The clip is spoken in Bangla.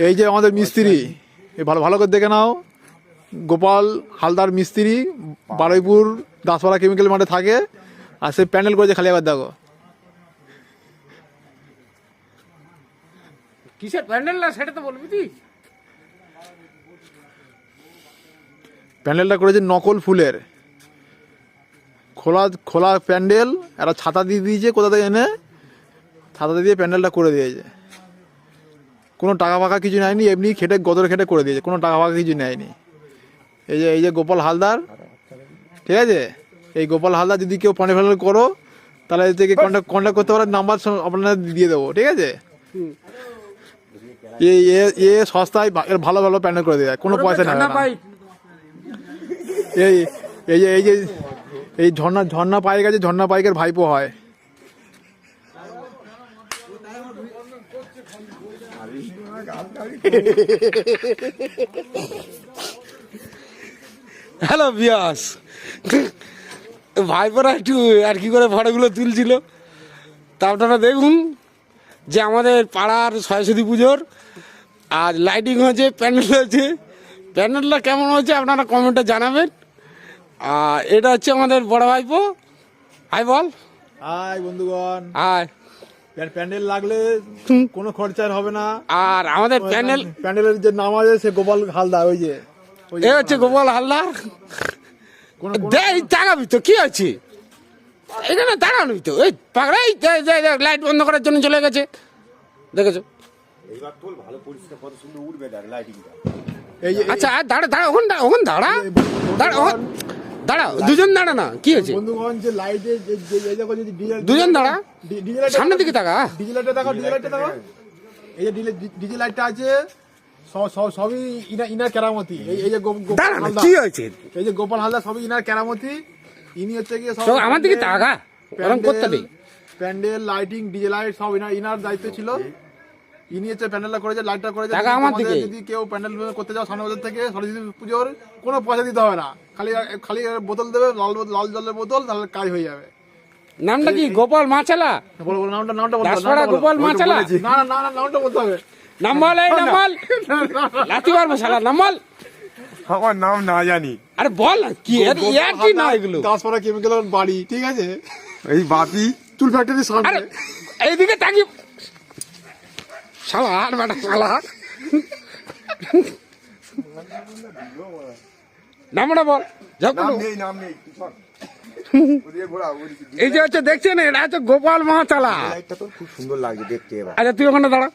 এই যে আমাদের মিস্ত্রি, ভালো ভালো করে দেখে নাও, গোপাল হালদার মিস্ত্রি, বারুইপুর দাসপাড়া কেমিক্যাল মাঠে থাকে, আর সে প্যান্ডেল করেছে খালি। একবার দেখো কিসের প্যান্ডেল না সেটা তো বলবি তুই। প্যান্ডেলটা করেছে নকল ফুলের, খোলা খোলা প্যান্ডেল, একটা ছাতা দিয়ে দিয়েছে কোথা থেকে এনে, ছাতা দিয়ে প্যান্ডেলটা করে দিয়েছে। কোনো টাকা ফাঁকা কিছু নেয়নি, এমনি খেটে গদর খেটে করে দিয়েছে, কোনো টাকা ফাঁকা কিছু নেয়নি। এই যে গোপাল হালদার, ঠিক আছে, এই গোপাল হালদার যদি কেউ প্যান্ডেল করো তাহলে এর থেকে কন্ট্যাক্ট করতে পারে, নাম্বার আপনাদের দিয়ে দেবো, ঠিক আছে। এ সস্তায় ভালো ভালো প্যান্ডেল করে দেয়, কোনো পয়সা নেবে না। এই ঝর্ণা পাইক আছে, ঝর্ণা পাইকের ভাইপো হয়। হ্যালো বিয়াস, ভাইপোরা একটু আর কি করে ফটোগুলো তুলছিল, তা আপনারা দেখুন যে আমাদের পাড়ার সরস্বতী পুজোর আজ লাইটিং হয়েছে, প্যান্ডেল হয়েছে। প্যান্ডেলটা কেমন হয়েছে আপনারা কমেন্টে জানাবেন। আর এটা হচ্ছে আমাদের বড় ভাইপো। হাই বল। হাই বন্ধুগণ, হাই। প্যান্ডেল লাগলে কোনো খরচার হবে না। আর আমাদের প্যান্ডেলের যে নাম আছে সে গোপাল হালদার, ওই যে এ হচ্ছে গোপাল হালদার। তাকাবি তো কি আছে এখানে, দাঁড়ানোই তো এই পাগড়াই লাইট বন্ধ করার জন্য চলে গেছে, দেখেছো। আচ্ছা দাঁড়া দাঁড়া, ওখানে দাঁড়া দাঁড়া দাঁড়া, দুজন দাঁড়া না, কি হয়েছে বন্ধুগণ, যে লাইটে দুজন দাঁড়া, সামনের দিকে তাকা, ডিজে লাইটটা দেখো, ডিজে লাইটটা দেখো, এই যে ডিজে লাইটটা আছে সবই ইনার কেরামতি। এই যে কি হয়েছে, এই যে গোপাল হালদার সবই ইনার কেরামতি। ইনি হচ্ছে গিয়ে সব আমার দিকে তাকা, ওরকম করতে নেই। প্যান্ডেল লাইটিং ডিজে লাইট সব ইনার দায়িত্ব ছিল। ইনি হচ্ছে প্যান্ডেলটা করেছে, লাইটটা করেছে। যদি কেউ প্যান্ডেল করতে যাও সামনে বছর থেকে সরস্বতী পুজোর, কোনো পয়সা দিতে হবে না, খালি বোতল দেবে, লাল জলের বোতল, তাহলে কাজ হয়ে যাবে। নামটা কি? গোপাল মাছালা। বলো নামটা বলতে দাসপাড়া গোপাল মাছালা। না নামটা বলতে হবে। নাম বল, এই নাম বল, লাথি মারবো শালা, নাম বল। আমার নাম না জানি। আরে বল কি কি না এগুলো? দাসপাড়া কেমিক্যাল বাড়ি, ঠিক আছে, এই বাপি চুল ফ্যাক্টরির সামনে। আরে এইদিকে তাকি শালা, আর বেটা শালা, নামটা বল। নাম নেই। এই যে হচ্ছে দেখছেন, এটা হচ্ছে গোপাল মাছালা। লাইটটা তো খুব সুন্দর লাগছে দেখতে। আচ্ছা তুই ওখানে দাঁড়া।